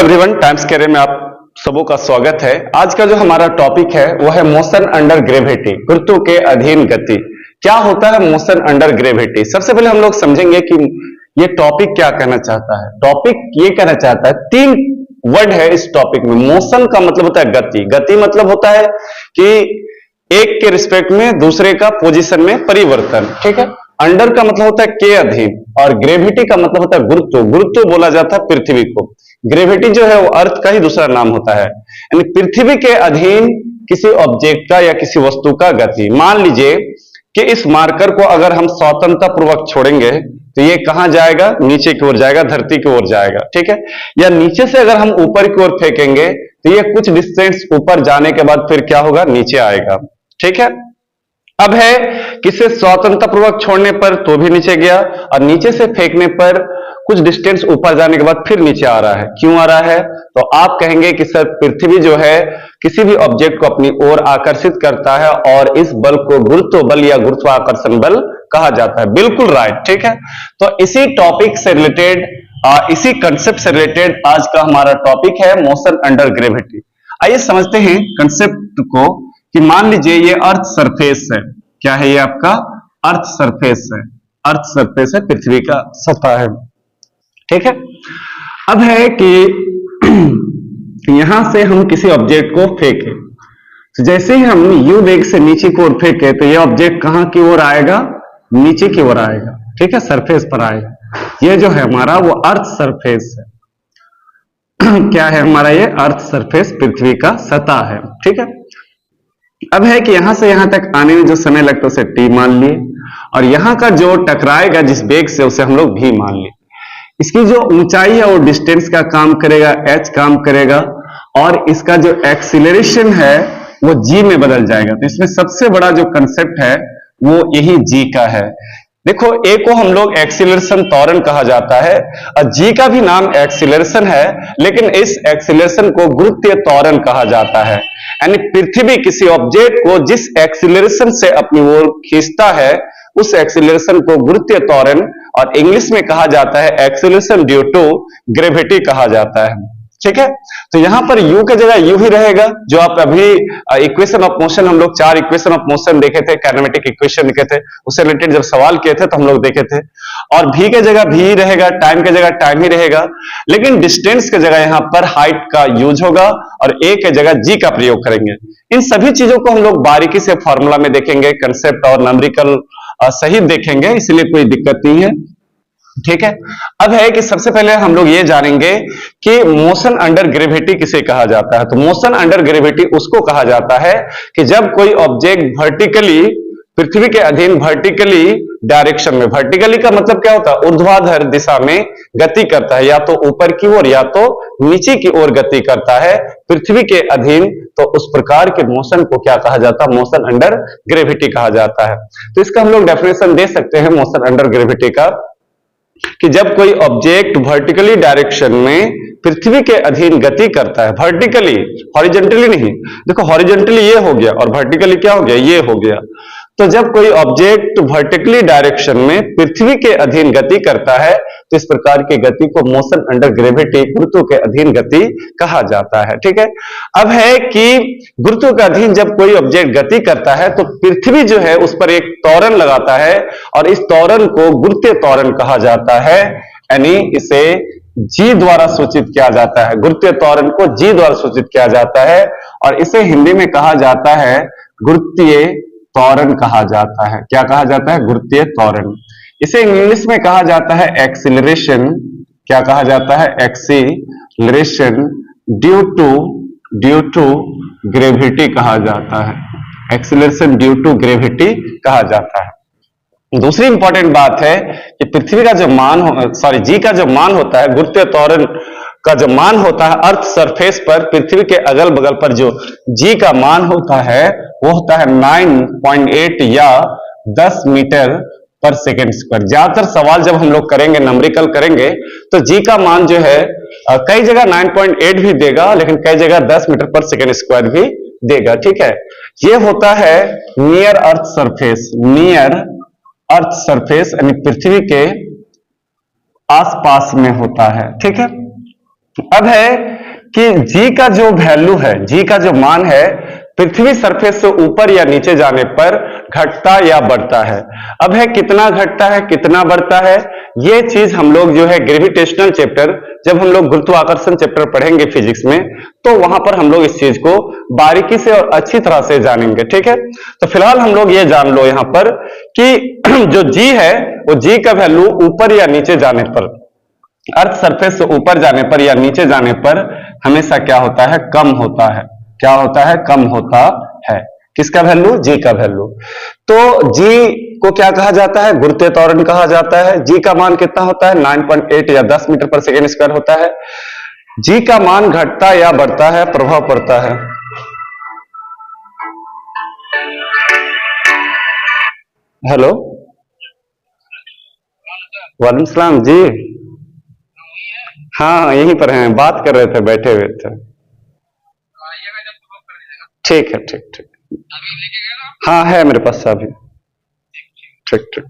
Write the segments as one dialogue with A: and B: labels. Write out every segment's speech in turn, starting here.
A: Everyone, times career में आप सबों का स्वागत है। आज का जो हमारा टॉपिक है वो है मोशन अंडर ग्रेविटी, गुरुत्व के अधीन गति। क्या होता है मोशन अंडर ग्रेविटी? सबसे पहले हम लोग समझेंगे कि ये टॉपिक क्या कहना चाहता है। टॉपिक ये कहना चाहता है, तीन वर्ड है इस टॉपिक में। मोशन का मतलब होता है गति, गति मतलब होता है कि एक के रिस्पेक्ट में दूसरे का पोजीशन में परिवर्तन, ठीक है। अंडर का मतलब होता है के अधीन, और ग्रेविटी का मतलब होता है गुरुत्व। गुरुत्व बोला जाता है पृथ्वी को, ग्रेविटी जो है वो अर्थ का ही दूसरा नाम होता है। यानी पृथ्वी के अधीन किसी ऑब्जेक्ट का या किसी वस्तु का गति। मान लीजिए कि इस मार्कर को अगर हम स्वतंत्रता पूर्वक छोड़ेंगे तो ये कहां जाएगा? नीचे की ओर जाएगा, धरती की ओर जाएगा, ठीक है। या नीचे से अगर हम ऊपर की ओर फेंकेंगे तो ये कुछ डिस्टेंस ऊपर जाने के बाद फिर क्या होगा? नीचे आएगा, ठीक है। अब है किसे स्वतंत्रता पूर्वक छोड़ने पर तो भी नीचे गया, और नीचे से फेंकने पर कुछ डिस्टेंस ऊपर जाने के बाद फिर नीचे आ रहा है। क्यों आ रहा है? तो आप कहेंगे कि सर पृथ्वी जो है किसी भी ऑब्जेक्ट को अपनी ओर आकर्षित करता है और इस बल को गुरुत्व बल या गुरुत्वाकर्षण बल कहा जाता है। बिल्कुल राइट, ठीक है। तो इसी टॉपिक से रिलेटेड, इसी कंसेप्ट से रिलेटेड आज का हमारा टॉपिक है मोशन अंडर ग्रेविटी। आइए समझते हैं कंसेप्ट को कि मान लीजिए ये अर्थ सरफेस है। क्या है ये? आपका अर्थ सरफेस है। अर्थ सरफेस है, पृथ्वी का सतह है, ठीक है। अब है कि यहां से हम किसी ऑब्जेक्ट को फेंके, तो जैसे ही हम यू वेग से नीचे की ओर फेंके तो ये ऑब्जेक्ट कहां की ओर आएगा? नीचे की ओर आएगा, ठीक है, सरफेस पर आएगा। ये जो है हमारा वो अर्थ सरफेस है। क्या है हमारा? ये अर्थ सरफेस, पृथ्वी का सतह है, ठीक है। अब है कि यहां से यहां तक आने में जो समय लगता है उसे टी मान लिए, और यहां का जो टकराएगा जिस वेग से उसे हम लोग भी मान लिए। इसकी जो ऊंचाई है वो डिस्टेंस का काम करेगा, एच काम करेगा, और इसका जो एक्सीलरेशन है वो जी में बदल जाएगा। तो इसमें सबसे बड़ा जो कंसेप्ट है वो यही जी का है। देखो, ए को हम लोग एक्सीलरेशन त्वरण कहा जाता है, और जी का भी नाम एक्सीलरेशन है, लेकिन इस एक्सीलरेशन को गुरुत्वीय त्वरण कहा जाता है। यानी पृथ्वी किसी ऑब्जेक्ट को जिस एक्सीलरेशन से अपनी ओर खींचता है उस एक्सीलरेशन को गुरुत्वीय त्वरण, और इंग्लिश में कहा जाता है एक्सीलरेशन ड्यू टू ग्रेविटी कहा जाता है, ठीक है। तो यहां पर u की जगह u ही रहेगा। जो आप अभी इक्वेशन ऑफ मोशन, हम लोग 4 इक्वेशन ऑफ मोशन देखे थे, काइनेमेटिक इक्वेशन देखे थे, उससे रिलेटेड जब सवाल किए थे तो हम लोग देखे थे। और v की जगह v ही रहेगा, टाइम की जगह टाइम ही रहेगा, लेकिन डिस्टेंस की जगह यहां पर हाइट का यूज होगा और a की जगह g का प्रयोग करेंगे। इन सभी चीजों को हम लोग बारीकी से फॉर्मूला में देखेंगे, कंसेप्ट और न्यूमेरिकल सहित देखेंगे, इसलिए कोई दिक्कत नहीं है, ठीक है। अब है कि सबसे पहले हम लोग ये जानेंगे कि मोशन अंडर ग्रेविटी किसे कहा जाता है। तो मोशन अंडर ग्रेविटी उसको कहा जाता है कि जब कोई ऑब्जेक्ट वर्टिकली, पृथ्वी के अधीन वर्टिकली डायरेक्शन में, वर्टिकली का मतलब क्या होता है? ऊर्ध्वाधर दिशा में गति करता है, या तो ऊपर की ओर या तो नीचे की ओर गति करता है पृथ्वी के अधीन, तो उस प्रकार के मोशन को क्या कहा जाता है? मोशन अंडर ग्रेविटी कहा जाता है। तो इसका हम लोग डेफिनेशन दे सकते हैं मोशन अंडर ग्रेविटी का, कि जब कोई ऑब्जेक्ट वर्टिकली डायरेक्शन में पृथ्वी के अधीन गति करता है, वर्टिकली, हॉरिजॉन्टली नहीं। देखो, हॉरिजॉन्टली ये हो गया और वर्टिकली क्या हो गया? ये हो गया। तो जब कोई ऑब्जेक्ट वर्टिकली डायरेक्शन में पृथ्वी के अधीन गति करता है तो इस प्रकार की गति को मोशन अंडर ग्रेविटी, गुरुत्व के अधीन गति कहा जाता है, ठीक है। अब है कि गुरुत्व के अधीन जब कोई ऑब्जेक्ट गति करता है तो पृथ्वी जो है उस पर एक त्वरण लगाता है, और इस त्वरण को गुरुत्वीय त्वरण कहा जाता है। यानी इसे जी द्वारा सूचित किया जाता है, गुरुत्वीय त्वरण को जी द्वारा सूचित किया जाता है, और इसे हिंदी में कहा जाता है गुरुत्वीय त्वरण कहा जाता है। क्या कहा जाता है? गुरुत्वीय त्वरण। इसे इंग्लिश में कहा जाता है एक्सीलरेशन। क्या कहा जाता है? एक्सीलरेशन ड्यू टू ग्रेविटी कहा जाता है। एक्सीलरेशन ड्यू टू ग्रेविटी कहा जाता है। दूसरी इंपॉर्टेंट बात है कि पृथ्वी का जो मान जी का जो मान होता है, गुरुत्वीय त्वरण का जो मान होता है अर्थ सरफेस पर, पृथ्वी के अगल बगल पर जो जी का मान होता है वो होता है 9.8 या 10 मीटर पर सेकेंड स्क्वायर। ज्यादातर सवाल जब हम लोग करेंगे, न्यूमेरिकल करेंगे, तो जी का मान जो है कई जगह 9.8 भी देगा, लेकिन कई जगह 10 मीटर पर सेकेंड स्क्वायर भी देगा, ठीक है। ये होता है near earth surface, near earth surface यानी पृथ्वी के आसपास में होता है, ठीक है। अब है कि जी का जो वैल्यू है, जी का जो मान है, पृथ्वी सरफेस से ऊपर या नीचे जाने पर घटता या बढ़ता है। अब है कितना घटता है कितना बढ़ता है, ये चीज हम लोग जो है ग्रेविटेशनल चैप्टर, जब हम लोग गुरुत्वाकर्षण चैप्टर पढ़ेंगे फिजिक्स में, तो वहां पर हम लोग इस चीज को बारीकी से और अच्छी तरह से जानेंगे। ठीक है, तो फिलहाल हम लोग ये जान लो यहां पर कि जो जी है वो जी का वैल्यू ऊपर या नीचे जाने पर, अर्थ सरफेस से ऊपर जाने पर या नीचे जाने पर हमेशा क्या होता है, कम होता है। क्या होता है, कम होता है। किसका वैल्यू, जी का वैल्यू। तो जी को क्या कहा जाता है, गुरुत्वीय त्वरण कहा जाता है। जी का मान कितना होता है, 9.8 या 10 मीटर पर सेकेंड स्क्वायर होता है। जी का मान घटता या बढ़ता है, प्रभाव पड़ता है। हेलो, वालेकुम सलाम जी। हाँ यहीं पर हैं, बात कर रहे थे, बैठे हुए थे। ठीक है, ठीक ठीक। हाँ है मेरे पास अभी। ठीक ठीक।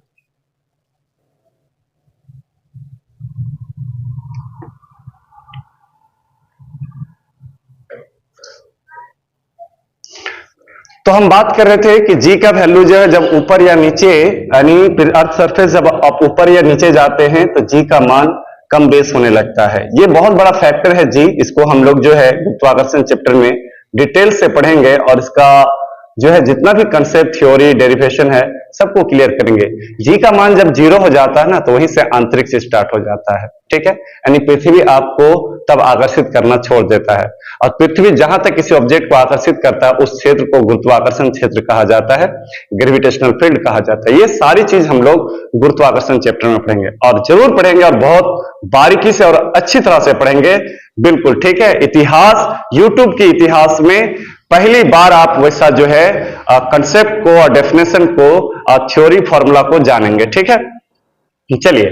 A: तो हम बात कर रहे थे कि जी का वैल्यू जो है जब ऊपर या नीचे, यानी अर्थ सरफेस जब आप ऊपर या नीचे जाते हैं तो जी का मान कम बेस होने लगता है। ये बहुत बड़ा फैक्टर है जी, इसको हम लोग जो है गुरुत्वाकर्षण चैप्टर में डिटेल से पढ़ेंगे और इसका जो है जितना भी कंसेप्ट, थ्योरी, डेरिवेशन है, सबको क्लियर करेंगे। जी का मान जब जीरो हो जाता है ना, तो वहीं से अंतरिक्ष स्टार्ट हो जाता है। ठीक है, यानी पृथ्वी आपको तब आकर्षित करना छोड़ देता है, और पृथ्वी जहां तक किसी ऑब्जेक्ट को आकर्षित करता है उस क्षेत्र को गुरुत्वाकर्षण क्षेत्र कहा जाता है, ग्रेविटेशनल फील्ड कहा जाता है। ये सारी चीज हम लोग गुरुत्वाकर्षण चैप्टर में पढ़ेंगे, और जरूर पढ़ेंगे, और बहुत बारीकी से और अच्छी तरह से पढ़ेंगे। बिल्कुल ठीक है। इतिहास, यूट्यूब के इतिहास में पहली बार आप वैसा जो है कंसेप्ट को और डेफिनेशन को और थ्योरी फॉर्मूला को जानेंगे। ठीक है, चलिए,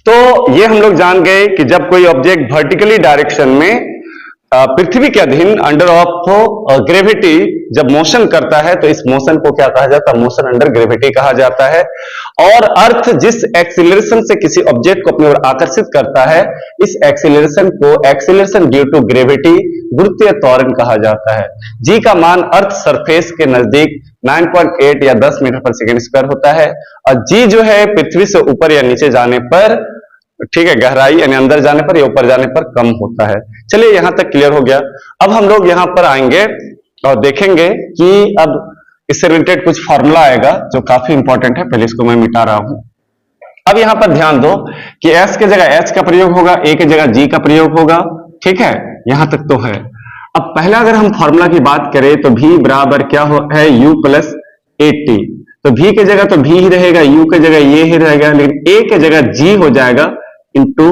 A: तो ये हम लोग जान गए कि जब कोई ऑब्जेक्ट वर्टिकली डायरेक्शन में पृथ्वी के अधीन अंडर ऑफ ग्रेविटी जब मोशन करता है, तो इस मोशन को क्या कहा जाता है, मोशन अंडर ग्रेविटी कहा जाता है। और अर्थ जिस एक्सीलरेशन से किसी ऑब्जेक्ट को अपनी ओर आकर्षित करता है, इस एक्सीलरेशन को एक्सीलरेशन ड्यू टू ग्रेविटी, गुरुत्वीय त्वरण कहा जाता है। जी का मान अर्थ सरफेस के नजदीक 9.8 या 10 मीटर पर सेकेंड स्क्वायर होता है, और जी जो है पृथ्वी से ऊपर या नीचे जाने पर, ठीक है, गहराई यानी अंदर जाने पर या ऊपर जाने पर कम होता है। चलिए यहां तक क्लियर हो गया। अब हम लोग यहां पर आएंगे और देखेंगे कि अब इससे रिलेटेड कुछ फॉर्मूला आएगा जो काफी इंपॉर्टेंट है। पहले इसको मैं मिटा रहा हूं। अब यहां पर ध्यान दो कि एस की जगह एच का प्रयोग होगा, ए की जगह जी का प्रयोग होगा। ठीक है, यहां तक तो है। अब पहला अगर हम फॉर्मूला की बात करें तो v बराबर क्या है, u प्लस ए टी। तो v की जगह तो v ही रहेगा, u की जगह ये ही रहेगा, लेकिन a की जगह g हो जाएगा इंटू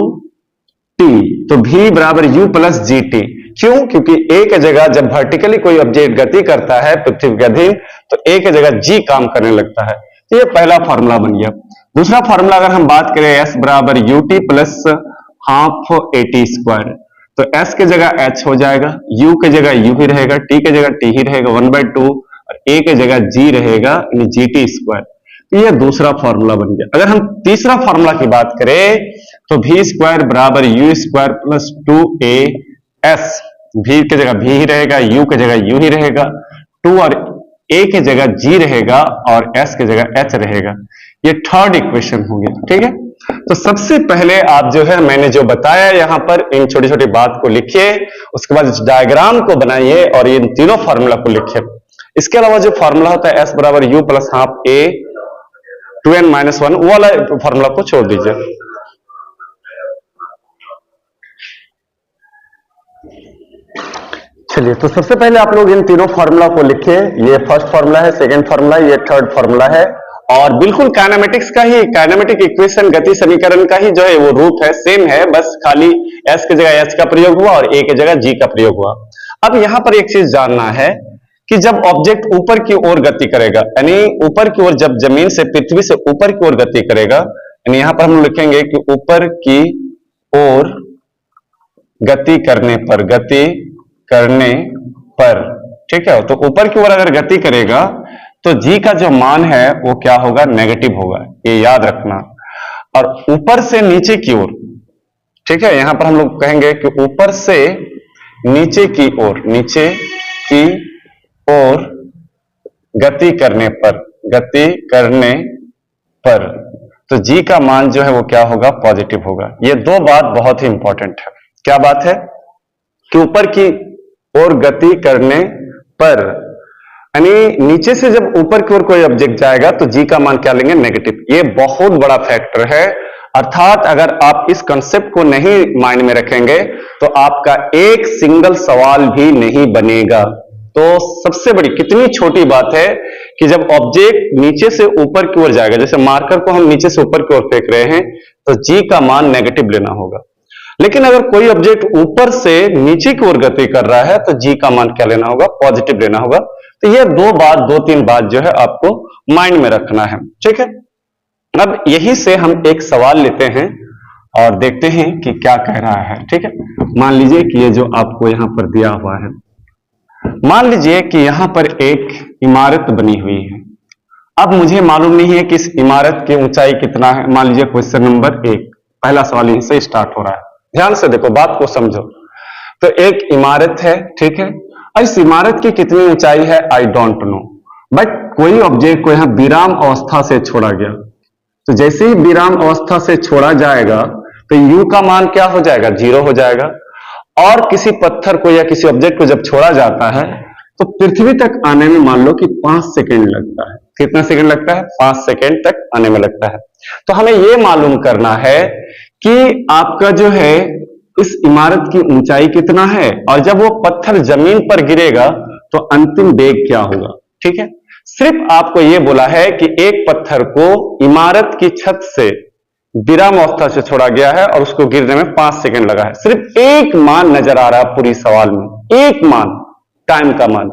A: टी। तो v बराबर u प्लस जी टी। क्यों? क्योंकि a की जगह जब वर्टिकली कोई ऑब्जेक्ट गति करता है पृथ्वी के अधीन, तो a की जगह g काम करने लगता है। तो ये पहला फॉर्मूला बन गया। दूसरा फॉर्मूला अगर हम बात करें, s बराबर U T plus half A T square, तो s की जगह h हो जाएगा, u की जगह u ही रहेगा, t की जगह t ही रहेगा 1/2, और a की जगह g रहेगा यानी जी टी स्क्वायर। तो ये दूसरा फॉर्मूला बन गया। अगर हम तीसरा फॉर्मूला की बात करें तो v स्क्वायर बराबर you square plus 2a s, v की जगह v ही रहेगा, u की जगह u ही रहेगा, 2 और a की जगह g रहेगा और s की जगह h रहेगा। ये थर्ड इक्वेशन हो गया। ठीक है, तो सबसे पहले आप जो है मैंने जो बताया यहां पर इन छोटी छोटी बात को लिखिए, उसके बाद इस डायग्राम को बनाइए और इन तीनों फॉर्मूला को लिखिए। इसके अलावा जो फॉर्मूला होता है s बराबर u plus half a 2n minus 1, वो वाला फॉर्मूला को छोड़ दीजिए। चलिए, तो सबसे पहले आप लोग इन तीनों फॉर्मूला को लिखिए। ये फर्स्ट फॉर्मूला है, सेकंड फॉर्मूला, ये थर्ड फॉर्मूला है, और बिल्कुल काइनेमेटिक्स का ही, काइनेमेटिक इक्वेशन, गति समीकरण का ही जो है वो रूप है, सेम है, बस खाली s की जगह h का प्रयोग हुआ और a की जगह g का प्रयोग हुआ। अब यहां पर एक चीज जानना है कि जब ऑब्जेक्ट ऊपर की ओर गति करेगा, यानी ऊपर की ओर, जब जमीन से, पृथ्वी से ऊपर की ओर गति करेगा, यानी यहां पर हम लिखेंगे कि ऊपर की ओर गति करने पर, गति करने पर, ठीक है, तो ऊपर की ओर अगर गति करेगा तो जी का जो मान है वो क्या होगा, नेगेटिव होगा, ये याद रखना। और ऊपर से नीचे की ओर, ठीक है, यहां पर हम लोग कहेंगे कि ऊपर से नीचे की ओर, नीचे की ओर गति करने पर तो जी का मान जो है वो क्या होगा, पॉजिटिव होगा। ये दो बात बहुत ही इंपॉर्टेंट है। क्या बात है कि ऊपर की ओर गति करने पर, यानी नीचे से जब ऊपर की ओर कोई ऑब्जेक्ट जाएगा तो जी का मान क्या लेंगे, नेगेटिव। ये बहुत बड़ा फैक्टर है। अर्थात अगर आप इस कंसेप्ट को नहीं माइंड में रखेंगे तो आपका एक सिंगल सवाल भी नहीं बनेगा। तो सबसे बड़ी, कितनी छोटी बात है कि जब ऑब्जेक्ट नीचे से ऊपर की ओर जाएगा, जैसे मार्कर को हम नीचे से ऊपर की ओर फेंक रहे हैं, तो जी का मान नेगेटिव लेना होगा। लेकिन अगर कोई ऑब्जेक्ट ऊपर से नीचे की ओर गति कर रहा है तो जी का मान क्या लेना होगा, पॉजिटिव लेना होगा। तो ये दो तीन बात जो है आपको माइंड में रखना है। ठीक है, अब यही से हम एक सवाल लेते हैं और देखते हैं कि क्या कह रहा है। ठीक है, मान लीजिए कि ये जो आपको यहां पर दिया हुआ है, मान लीजिए कि यहां पर एक इमारत बनी हुई है। अब मुझे मालूम नहीं है कि इस इमारत की ऊंचाई कितना है। मान लीजिए क्वेश्चन नंबर 1, पहला सवाल यहीं से स्टार्ट हो रहा है। ध्यान से देखो, बात को समझो। तो एक इमारत है, ठीक है, और इस इमारत की कितनी ऊंचाई है, आई डोंट नो, बट कोई ऑब्जेक्ट को यहां विराम अवस्था से छोड़ा गया। तो जैसे ही विराम अवस्था से छोड़ा जाएगा तो u का मान क्या हो जाएगा, 0 हो जाएगा। और किसी पत्थर को या किसी ऑब्जेक्ट को जब छोड़ा जाता है तो पृथ्वी तक आने में मान लो कि 5 सेकंड लगता है। कितना सेकंड लगता है, 5 सेकंड तक आने में लगता है। तो हमें यह मालूम करना है कि आपका जो है इस इमारत की ऊंचाई कितना है, और जब वो पत्थर जमीन पर गिरेगा तो अंतिम वेग क्या होगा। ठीक है, सिर्फ आपको यह बोला है कि एक पत्थर को इमारत की छत से विराम अवस्था से छोड़ा गया है और उसको गिरने में 5 सेकंड लगा है। सिर्फ एक मान नजर आ रहा है पूरी सवाल में, एक मान, टाइम का मान,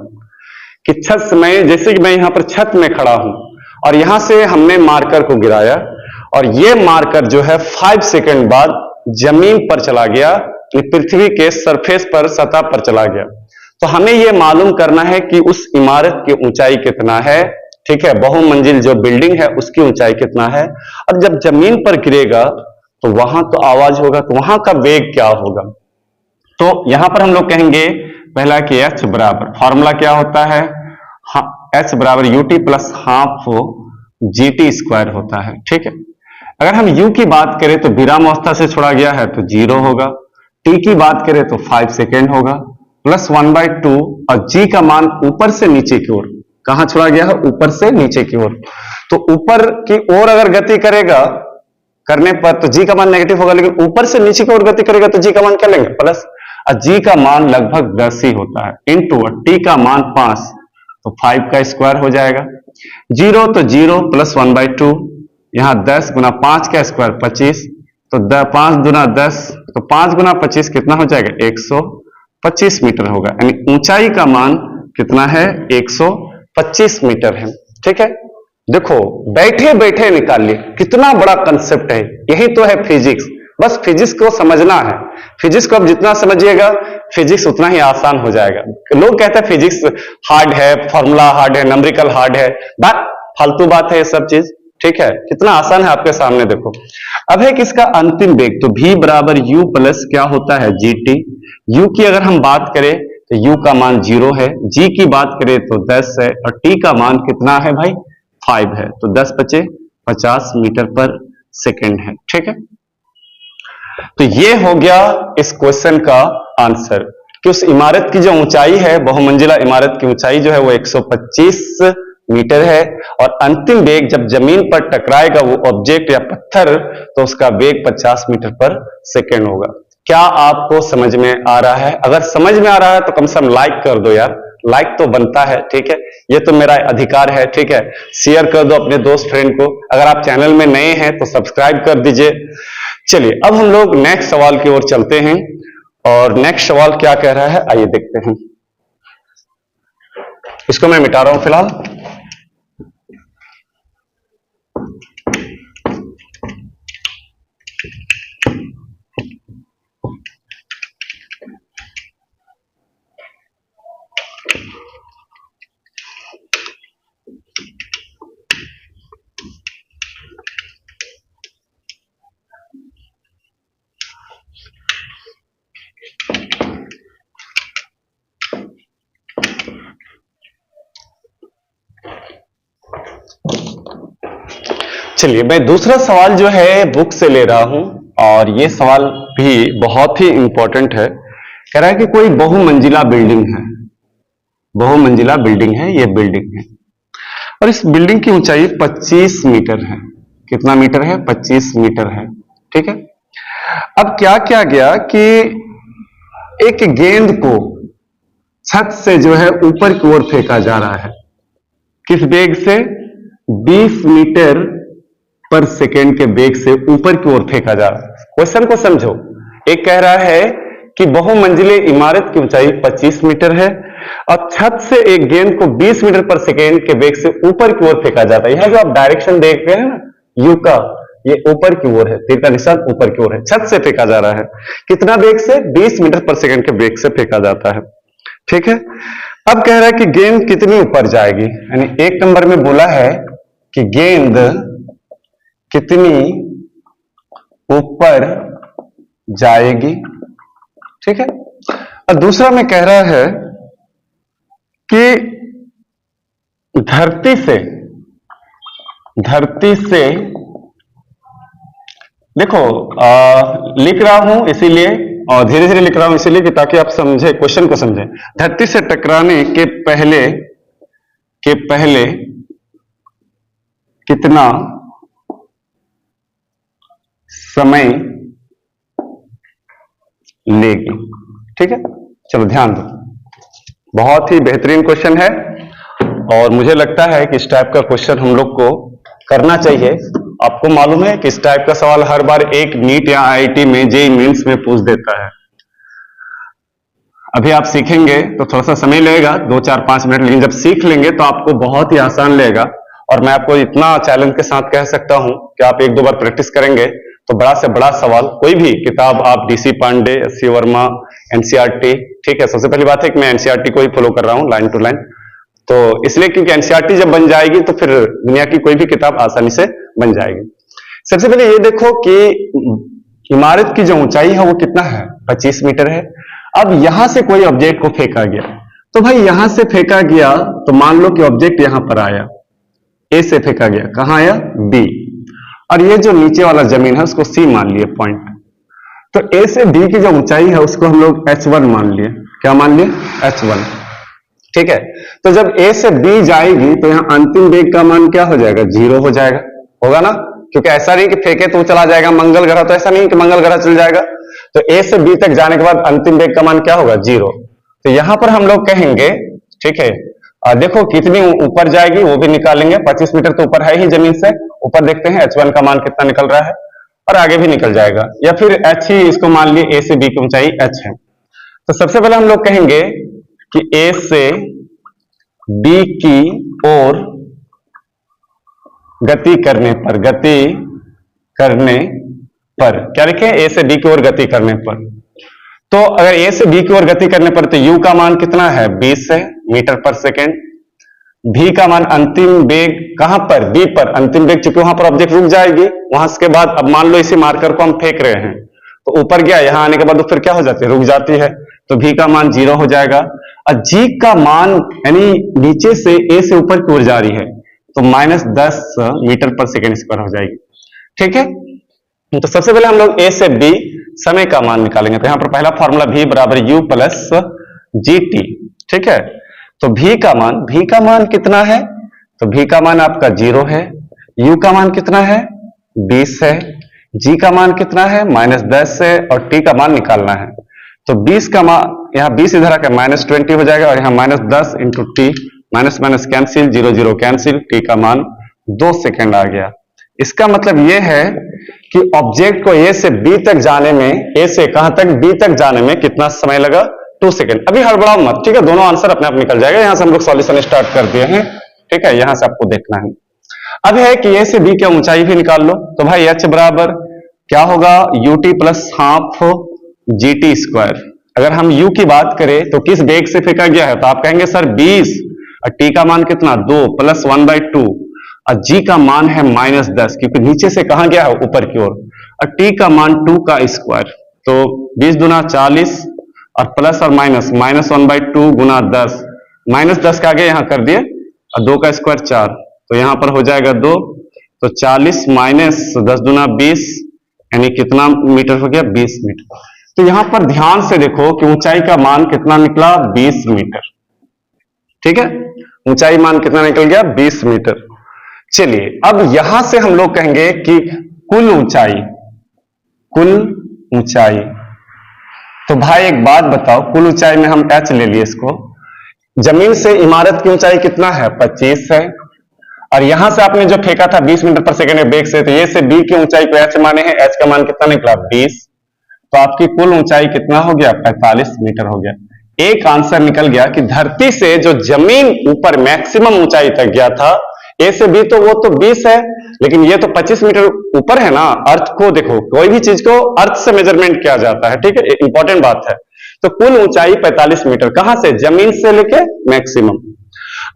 A: कि छत में, जैसे कि मैं यहां पर छत में खड़ा हूं और यहां से हमने मार्कर को गिराया और यह मार्कर जो है 5 सेकंड बाद जमीन पर चला गया, पृथ्वी के सरफेस पर, सतह पर चला गया। तो हमें यह मालूम करना है कि उस इमारत की ऊंचाई कितना है। ठीक है, बहुमंजिल जो बिल्डिंग है उसकी ऊंचाई कितना है, और जब जमीन पर गिरेगा तो वहां तो आवाज होगा, तो वहां का वेग क्या होगा। तो यहां पर हम लोग कहेंगे पहला कि एच बराबर, फॉर्मूला क्या होता है, एच बराबर UT plus half G T square होता है। ठीक है, अगर हम u की बात करें तो विराम अवस्था से छोड़ा गया है तो 0 होगा, t की बात करें तो 5 सेकेंड होगा, प्लस 1/2, और g का मान ऊपर से नीचे की ओर, कहां छोड़ा गया है, ऊपर से नीचे की ओर। तो ऊपर की ओर अगर गति करेगा, करने पर तो g का मान नेगेटिव होगा, लेकिन ऊपर से नीचे की ओर गति करेगा तो g का मान क्या लेंगे, प्लस। और g का मान लगभग 10 ही होता है, इंटू t का मान 5, तो 5 का स्क्वायर हो जाएगा। 0 तो 0 प्लस 1/2, यहां 10 गुना 5 का स्क्वायर 25, तो 5 गुना 10, तो 5 गुना 25 कितना हो जाएगा, 125 मीटर होगा। यानी ऊंचाई का मान कितना है, 125 मीटर है। ठीक है, देखो बैठे बैठे निकाल लिए, कितना बड़ा कंसेप्ट है। यही तो है फिजिक्स, बस फिजिक्स को समझना है। फिजिक्स को आप जितना समझिएगा फिजिक्स उतना ही आसान हो जाएगा। लोग कहते हैं फिजिक्स हार्ड है, फॉर्मूला हार्ड है, नंबरिकल हार्ड है, बात फालतू बात है ये सब चीज। ठीक है, कितना आसान है आपके सामने देखो। अब है किसका अंतिम वेग, तो v बराबर u प्लस क्या होता है, gt। u की अगर हम बात करें तो u का मान 0 है, g की बात करें तो 10 है, और t का मान कितना है भाई, 5 है। तो 10 बचे 50 मीटर पर सेकेंड है। ठीक है, तो ये हो गया इस क्वेश्चन का आंसर कि उस इमारत की जो ऊंचाई है, बहुमंजिला इमारत की ऊंचाई जो है वो 125 मीटर है, और अंतिम वेग जब जमीन पर टकराएगा वो ऑब्जेक्ट या पत्थर, तो उसका वेग 50 मीटर पर सेकेंड होगा। क्या आपको समझ में आ रहा है? अगर समझ में आ रहा है तो कम से कम लाइक कर दो यार, लाइक तो बनता है। ठीक है, ये तो मेरा अधिकार है। ठीक है, शेयर कर दो अपने दोस्त फ्रेंड को। अगर आप चैनल में नए हैं तो सब्सक्राइब कर दीजिए। चलिए अब हम लोग नेक्स्ट सवाल की ओर चलते हैं, और नेक्स्ट सवाल क्या कह रहा है आइए देखते हैं। इसको मैं मिटा रहा हूं फिलहाल। चलिए मैं दूसरा सवाल जो है बुक से ले रहा हूं और ये सवाल भी बहुत ही इंपॉर्टेंट है। कह रहा है कि कोई बहुमंजिला बिल्डिंग है, बहुमंजिला बिल्डिंग है, ये बिल्डिंग है और इस बिल्डिंग की ऊंचाई 25 मीटर है। कितना मीटर है? 25 मीटर है। ठीक है। अब क्या किया गया कि एक गेंद को छत से जो है ऊपर की ओर फेंका जा रहा है। किस वेग से? 20 मीटर पर सेकेंड के वेग से ऊपर की ओर फेंका जा रहा है। क्वेश्चन को समझो। एक कह रहा है कि बहुमंजिले इमारत की ऊंचाई 25 मीटर है और छत से एक गेंद को 20 मीटर पर सेकेंड के वेग से ऊपर की ओर फेंका जाता है। यहां जो आप डायरेक्शन देख रहे हैं ना यू का, ये ऊपर की ओर है, तीर का निशान ऊपर की ओर है, छत से फेंका जा रहा है। कितना वेग से? 20 मीटर पर सेकेंड के वेग से फेंका जाता है। ठीक है। अब कह रहा है कि गेंद कितनी ऊपर जाएगी, यानी एक नंबर में बोला है कि गेंद कितनी ऊपर जाएगी। ठीक है। और दूसरा में कह रहा है कि धरती से देखो लिख रहा हूं इसीलिए और धीरे धीरे लिख रहा हूं इसीलिए कि ताकि आप समझे, क्वेश्चन को समझें। धरती से टकराने के पहले कितना समय लेगी। ठीक है। चलो ध्यान दो, बहुत ही बेहतरीन क्वेश्चन है और मुझे लगता है कि इस टाइप का क्वेश्चन हम लोग को करना चाहिए। आपको मालूम है कि इस टाइप का सवाल हर बार एक नीट या आईआईटी में जेईई मेंस में पूछ देता है। अभी आप सीखेंगे तो थोड़ा सा समय लगेगा, 2 4 5 मिनट, लेकिन जब सीख लेंगे तो आपको बहुत ही आसान लगेगा। और मैं आपको इतना चैलेंज के साथ कह सकता हूं कि आप 1-2 बार प्रैक्टिस करेंगे तो बड़ा से बड़ा सवाल, कोई भी किताब आप DC Pandey, SC Verma, NCERT, ठीक है। सबसे पहली बात है कि मैं एनसीईआरटी को ही फॉलो कर रहा हूं लाइन टू लाइन, तो इसलिए क्योंकि एनसीईआरटी जब बन जाएगी तो फिर दुनिया की कोई भी किताब आसानी से बन जाएगी। सबसे पहले ये देखो कि इमारत की जो ऊंचाई है वो कितना है? 25 मीटर है। अब यहां से कोई ऑब्जेक्ट को फेंका गया, तो भाई यहां से फेंका गया तो मान लो कि ऑब्जेक्ट यहां पर आया, ए से फेंका गया, कहां आया? बी, और ये जो नीचे वाला जमीन है उसको सी मान लिए पॉइंट। तो ए से बी की जो ऊंचाई है उसको हम लोग h1 मान लिए। क्या मान लिए? h1। ठीक है। तो जब ए से बी जाएगी तो यहां अंतिम वेग का मान क्या हो जाएगा? 0 हो जाएगा, होगा ना, क्योंकि ऐसा नहीं कि फेंके तो चला जाएगा मंगल ग्रह, तो ऐसा नहीं कि मंगल ग्रह चल जाएगा। तो ए से बी तक जाने के बाद अंतिम वेग का मान क्या होगा? 0। तो यहां पर हम लोग कहेंगे, ठीक है, देखो कितनी ऊपर जाएगी वो भी निकालेंगे। 25 मीटर तो ऊपर है ही जमीन से, ऊपर देखते हैं h1 का मान कितना निकल रहा है और आगे भी निकल जाएगा, या फिर h ही इसको मान लिए, ए से बी की ऊंचाई h है। तो सबसे पहले हम लोग कहेंगे कि ए से बी की ओर गति करने पर क्या लिखे? ए से बी की ओर गति करने पर। तो अगर ए से बी की ओर गति करने पर तो यू का मान कितना है? 20 है मीटर पर सेकेंड। भी का मान अंतिम वेग कहां पर? बी पर अंतिम वेग, चूंकि वहां पर ऑब्जेक्ट रुक जाएगी, वहां के बाद अब मान लो इसी मार्कर को हम फेंक रहे हैं तो ऊपर गया, यहां आने के बाद तो फिर क्या हो जाती है? रुक जाती है। तो भी का मान 0 हो जाएगा और जी का मान यानी नीचे से ए से ऊपर की ओर जा रही है तो -10 मीटर पर सेकेंड स्क्वायर हो जाएगी। ठीक है। तो सबसे पहले हम लोग ए से बी समय का मान निकालेंगे। तो यहां पर पहला फॉर्मूला v बराबर u प्लस जी टी। ठीक है। तो v का मान कितना है? तो v का मान आपका 0 है, u का मान कितना है? 20 है, g का मान कितना है? -10 है और t का मान निकालना है। तो 20 का मान, यहाँ 20 इधर आकर -20 हो जाएगा और यहाँ -10 into T, minus minus cancel, 0 0 cancel, T का मान 2 सेकेंड आ गया। इसका मतलब यह है कि ऑब्जेक्ट को ए से बी तक जाने में, ए से कहां तक? बी तक जाने में कितना समय लगा? 2 सेकेंड। अभी हड़बड़ाओ मत, ठीक है, दोनों आंसर अपने आप निकल जाएगा। यहां से हम लोग सॉल्यूशन स्टार्ट कर दिए हैं, ठीक है, यहां से आपको देखना है। अब है कि ए से बी की ऊंचाई भी निकाल लो। तो भाई h बराबर क्या होगा? UT plus half G T square. अगर हम u की बात करें तो किस वेग से फेंका गया है? तो आप कहेंगे सर 20 और t का मान कितना? 2 प्लस 1/2 और g का मान है -10, क्योंकि नीचे से कहां गया है? ऊपर की ओर। और t का मान 2 का स्क्वायर, तो 20 दूना 40 और प्लस और माइनस, -1/2 गुना 10, -10 का आगे यहां कर दिए और 2 का स्क्वायर 4, तो यहां पर हो जाएगा 2। तो 40 माइनस 10 दूना 20, यानी कितना मीटर हो गया? 20 मीटर। तो यहां पर ध्यान से देखो कि ऊंचाई का मान कितना निकला? 20 मीटर। ठीक है, ऊंचाई मान कितना निकल गया? 20 मीटर। चलिए अब यहां से हम लोग कहेंगे कि कुल ऊंचाई, कुल ऊंचाई। तो भाई एक बात बताओ, कुल ऊंचाई में हम h ले लिए इसको, जमीन से इमारत की ऊंचाई कितना है? 25 है, और यहां से आपने जो फेंका था 20 मीटर पर सेकेंड बेग से, तो ये से बी की ऊंचाई को h माने हैं, h का मान कितना निकला? 20। तो आपकी कुल ऊंचाई कितना हो गया? 45 मीटर हो गया। एक आंसर निकल गया कि धरती से जो जमीन ऊपर मैक्सिमम ऊंचाई तक गया था, ए से बी, तो वो तो 20 है, लेकिन ये तो 25 मीटर ऊपर है ना। अर्थ को देखो, कोई भी चीज को अर्थ से मेजरमेंट किया जाता है, ठीक है, इंपॉर्टेंट बात है। तो कुल ऊंचाई 45 मीटर, कहां से? जमीन से लेके मैक्सिमम।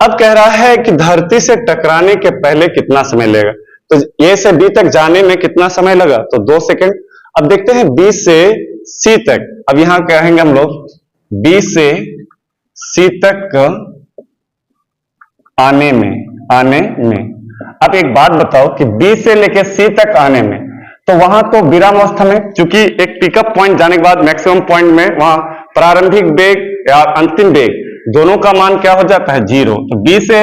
A: अब कह रहा है कि धरती से टकराने के पहले कितना समय लगेगा, तो ए से बी तक जाने में कितना समय लगा? तो 2 सेकंड। अब देखते हैं बी से सी तक, अब यहां कहेंगे हम लोग बी से सी तक आने में। अब एक बात बताओ कि बी से लेके सी तक आने में, तो वहां तो विराम अवस्था में, चूंकि एक पिकअप पॉइंट जाने के बाद मैक्सिमम पॉइंट में वहां प्रारंभिक वेग या अंतिम वेग दोनों का मान क्या हो जाता है? 0। तो बी से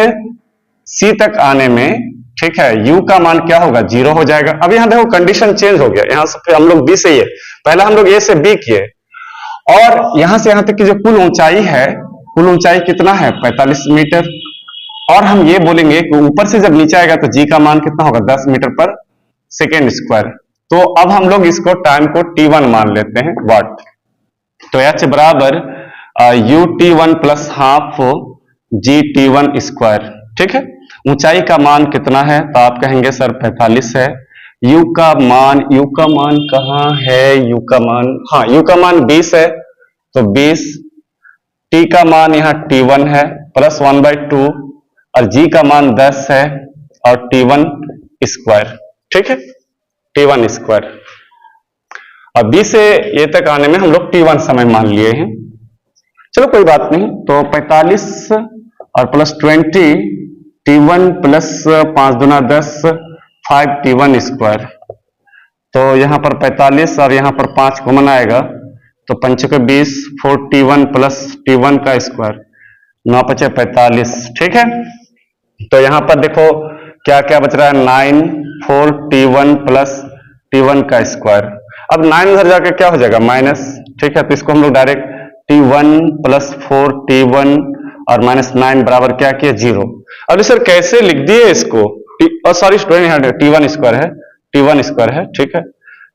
A: सी तक आने में, ठीक है, u का मान क्या होगा? 0 हो जाएगा। अब यहां देखो कंडीशन चेंज हो गया, यहां से हम लोग बी से ये, पहले हम लोग ए से बी किए, और यहां से यहां तक की जो कुल ऊंचाई है, कुल ऊंचाई कितना है? 45 मीटर। और हम ये बोलेंगे कि ऊपर से जब नीचे आएगा तो जी का मान कितना होगा? 10 मीटर पर सेकेंड स्क्वायर। तो अब हम लोग इसको टाइम को t1 मान लेते हैं, वाट। तो h बराबर ut1 plus half gt1 square. ठीक है, ऊंचाई का मान कितना है? तो आप कहेंगे सर 45 है। u का मान कहां है? u का मान, हाँ, u का मान 20 है, तो 20। t का मान यहां t1 है प्लस 1/2, और g का मान 10 है और t1 स्क्वायर। ठीक है, t1 स्क्वायर। अब b से a तक आने में हम लोग t1 समय मान लिए हैं। चलो कोई बात नहीं, तो 45 और प्लस 20, t1 प्लस 5 दूना 10, 5 t1 स्क्वायर। तो यहां पर 45 और यहां पर 5 कॉमन आएगा, तो 5 के 20, 4 t1 प्लस t1 का स्क्वायर, 9 5 45। ठीक है, तो यहां पर देखो क्या क्या बच रहा है? 9 4 t1 प्लस t1 का स्क्वायर। अब 9 उधर जाकर क्या हो जाएगा? माइनस। ठीक है, तो इसको हम लोग डायरेक्ट t1 प्लस 4 t1 और माइनस 9 बराबर क्या किया? 0। अब सर कैसे लिख दिए इसको? सॉरी स्टूडेंट, यहाँ t1 स्क्वायर है, t1 स्क्वायर है। ठीक है,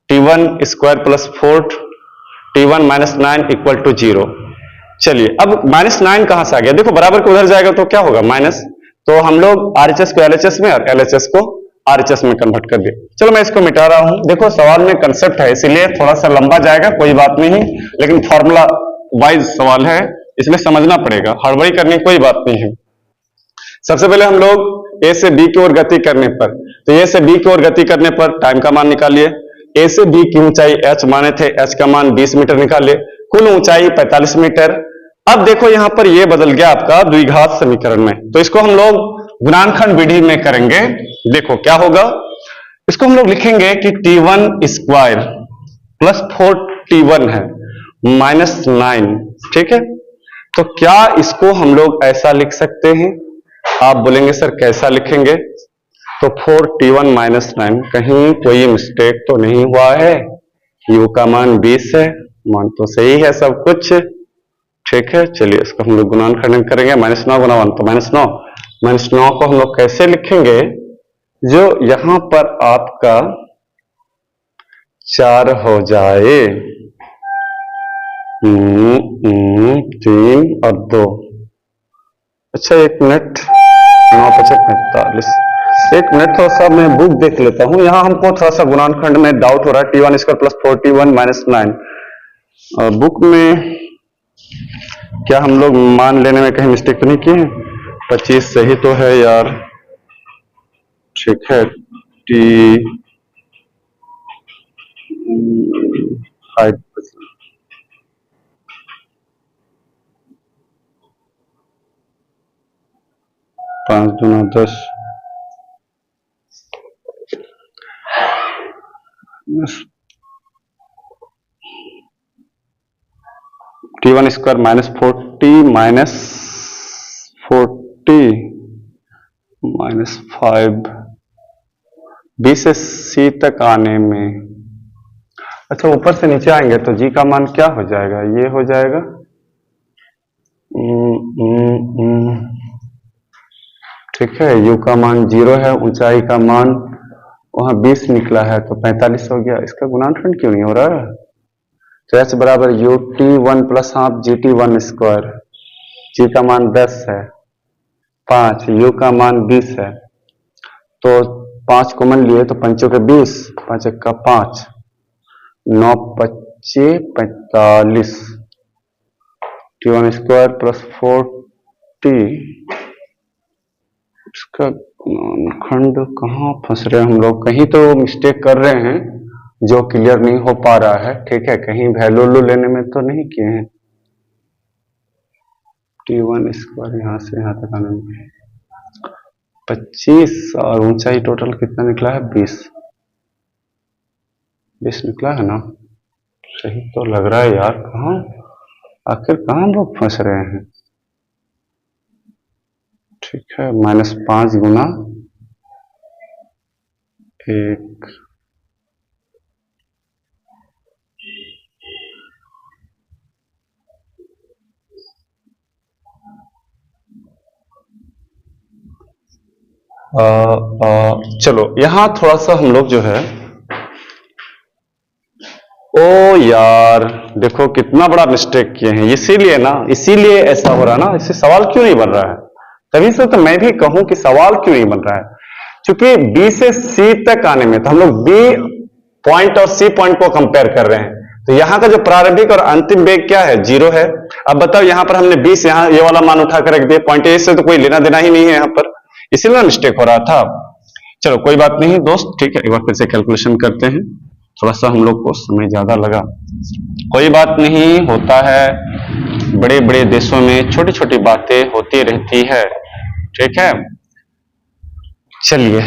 A: t1 square plus 4 t1 minus 9 equal to 0। चलिए अब माइनस 9 कहां से आ गया? देखो बराबर को उधर जाएगा तो क्या होगा? माइनस। तो हम लोग आरएचएस को एलएचएस में और एलएचएस को आरएचएस में कन्वर्ट कर दिए। चलो मैं इसको मिटा रहा हूं। देखो सवाल में कंसेप्ट है, इसीलिए थोड़ा सा लंबा जाएगा, कोई बात नहीं, लेकिन फॉर्मूला वाइज सवाल है, इसलिए समझना पड़ेगा, हड़बड़ी करने की कोई बात नहीं है। सबसे पहले हम लोग ए से बी की ओर गति करने पर, तो ए से बी की ओर गति करने पर टाइम का मान निकालिए। ए से बी की ऊंचाई h माने थे, h का मान 20 मीटर निकालिए, कुल ऊंचाई 45 मीटर। अब देखो यहां पर ये बदल गया आपका द्विघात समीकरण में, तो इसको हम लोग गुणानखंड विधि में करेंगे। देखो क्या होगा, इसको हम लोग लिखेंगे कि t1 स्क्वायर प्लस 4 t1 है माइनस 9। ठीक है, तो क्या इसको हम लोग ऐसा लिख सकते हैं? आप बोलेंगे सर कैसा लिखेंगे? तो 4 t1 माइनस 9, कहीं कोई मिस्टेक तो नहीं हुआ है? u का मान 20 है, मान तो सही है सब कुछ। ठीक है, चलिए इसको हम लोग गुणनखंड करेंगे, माइनस 9 गुना 1 तो माइनस 9, माइनस 9 को हम लोग कैसे लिखेंगे? जो यहां पर आपका 4 हो जाए, 3 और 2। अच्छा एक मिनट, 9 5 45, एक मिनट थोड़ा सा मैं बुक देख लेता हूं। यहां हमको थोड़ा सा गुणनखंड में डाउट हो रहा है, t1 square plus 4 t1 minus 9। Book में क्या हम लोग मान लेने में कहीं मिस्टेक तो नहीं किए हैं? 25 सही तो है यार। ठीक है, t 5 5 दूना 10, T1 square minus 40 minus 40 minus 5 B से C तक आने में, अच्छा ऊपर से नीचे आएंगे तो G का मान क्या हो जाएगा, ये हो जाएगा ठीक है, U का मान 0 है, ऊंचाई का मान वहां 20 निकला है तो 45 हो गया, इसका गुणनखंड क्यों नहीं हो रहा है? तो H बराबर UT1 plus half GT1 square, G का मान 10 है, 5, U का मान 20 है, तो 5 कॉमन लिए तो 5 के 20, 5 का 5, 9 25 45, T1 स्क्वायर प्लस 40, इसका खंड कहाँ फंस रहे हैं हम लोग, कहीं तो मिस्टेक कर रहे हैं जो क्लियर नहीं हो पा रहा है, ठीक है, कहीं वैल्यू लेने में तो नहीं किए हैं। T1 स्क्वायर यहां से यहां तक आने में 25 और ऊंचाई टोटल कितना निकला है 20 निकला है ना, सही तो लग रहा है यार, कहाँ आखिर कहाँ हम लोग फंस रहे हैं। ठीक है, -5 गुना 1, चलो यहां थोड़ा सा हम लोग जो है, ओ यार देखो कितना बड़ा मिस्टेक किए हैं, इसीलिए ऐसा हो रहा है ना, इससे सवाल क्यों नहीं बन रहा है, तभी से तो मैं भी कहूं कि सवाल क्यों नहीं बन रहा है, क्योंकि B से C तक आने में तो हम लोग B पॉइंट और C पॉइंट को कंपेयर कर रहे हैं, तो यहां का जो प्रारंभिक और अंतिम वेग क्या है 0 है। अब बताओ यहां पर हमने 20 यहां ये वाला मान उठा कर रख दिया, पॉइंट A से तो कोई लेना देना ही नहीं है यहां पर, इसीलिए मिस्टेक हो रहा था। चलो कोई बात नहीं दोस्त, ठीक है, एक बार फिर से कैलकुलेशन करते हैं, थोड़ा सा हम लोग को समय ज्यादा लगा, कोई बात नहीं, होता है, बड़े बड़े देशों में छोटी छोटी बातें होती रहती है, ठीक है। चलिए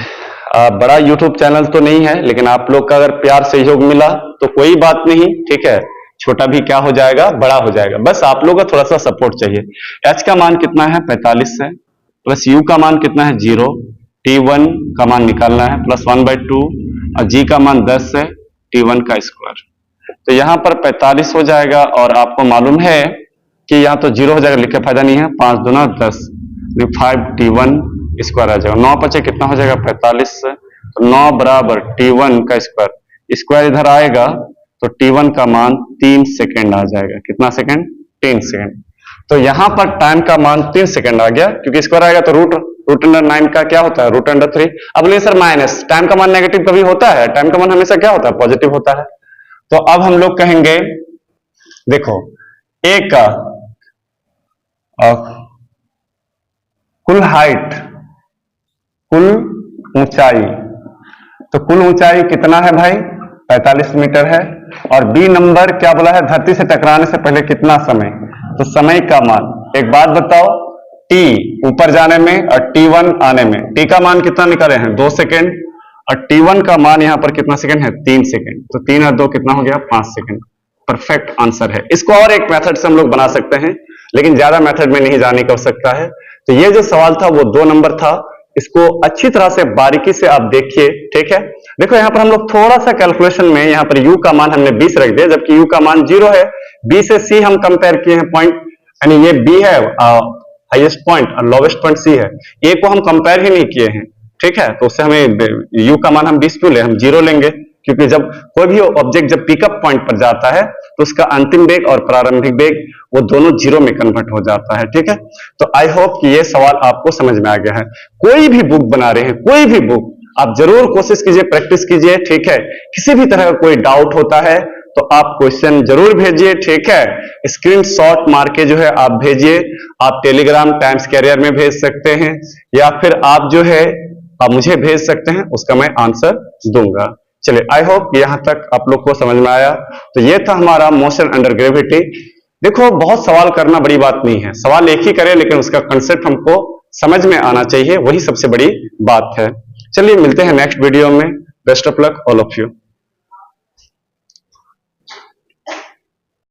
A: बड़ा YouTube चैनल तो नहीं है, लेकिन आप लोग का अगर प्यार सहयोग मिला तो कोई बात नहीं, ठीक है, छोटा भी क्या हो जाएगा बड़ा हो जाएगा, बस आप लोग का थोड़ा सा सपोर्ट चाहिए। H का मान कितना है 45 है, प्लस U का मान कितना है 0, T1 का मान निकालना है प्लस 1/2 और G का मान 10 है, T1 का स्क्वायर, तो यहां पर 45 हो जाएगा, और आपको मालूम है कि यहां तो 0 हो जाएगा, लिख के फायदा नहीं है, 5 दूना 10, 5 T1 स्क्वायर आ जाएगा, 9 5 कितना हो जाएगा 45, तो 9 बराबर T1 का स्क्वायर, स्क्वायर इधर आएगा तो T1 का मान 3 सेकेंड आ जाएगा, कितना सेकेंड 3 सेकेंड, तो यहां पर टाइम का मान 3 सेकेंड आ गया, क्योंकि स्क्वायर आएगा तो रूट अंडर 9 का क्या होता है √3। अब नहीं सर माइनस, टाइम का मान नेगेटिव कभी होता है, टाइम का मान हमेशा क्या होता है पॉजिटिव होता है, तो अब हम लोग कहेंगे देखो A का कुल हाइट, कुल ऊंचाई, तो कुल ऊंचाई कितना है भाई 45 मीटर है, और B नंबर क्या बोला है धरती से टकराने से पहले कितना समय, तो समय का मान, एक बात बताओ T ऊपर जाने में और T1 आने में, T का मान कितना निकाले हैं 2 सेकेंड, और T1 का मान यहां पर कितना सेकेंड है 3 सेकेंड, तो 3 और 2 कितना हो गया 5 सेकेंड, परफेक्ट आंसर है। इसको और एक मेथड से हम लोग बना सकते हैं, लेकिन ज्यादा मेथड में नहीं जाने की आवश्यकता है। तो ये जो सवाल था वो 2 नंबर था, इसको अच्छी तरह से बारीकी से आप देखिए, ठीक है। देखो यहाँ पर हम लोग थोड़ा सा कैलकुलेशन में यहाँ पर U का मान हमने 20 रख दिया, जबकि U का मान 0 है, B से C हम कंपेयर किए हैं पॉइंट, यानी ये B है हाईएस्ट पॉइंट और लोवेस्ट पॉइंट C है, A को हम कंपेयर ही नहीं किए हैं, ठीक है, तो उससे हमें U का मान हम 20 क्यों ले, हम 0 लेंगे, क्योंकि जब कोई भी ऑब्जेक्ट जब पिकअप पॉइंट पर जाता है तो उसका अंतिम वेग और प्रारंभिक वेग वो दोनों 0 में कन्वर्ट हो जाता है, ठीक है। तो आई होप कि ये सवाल आपको समझ में आ गया है। कोई भी बुक बना रहे हैं, कोई भी बुक, आप जरूर कोशिश कीजिए, प्रैक्टिस कीजिए, ठीक है। किसी भी तरह का कोई डाउट होता है तो आप क्वेश्चन जरूर भेजिए, ठीक है, स्क्रीनशॉट मार के जो है आप भेजिए, आप टेलीग्राम टाइम्स कैरियर में भेज सकते हैं, या फिर आप जो है आप मुझे भेज सकते हैं, उसका मैं आंसर दूंगा। चलिए आई होप यहां तक आप लोग को समझ में आया। तो ये था हमारा मोशन अंडर ग्रेविटी। देखो बहुत सवाल करना बड़ी बात नहीं है, सवाल एक ही करें लेकिन उसका कंसेप्ट हमको समझ में आना चाहिए, वही सबसे बड़ी बात है। चलिए मिलते हैं नेक्स्ट वीडियो में, best of luck all of you.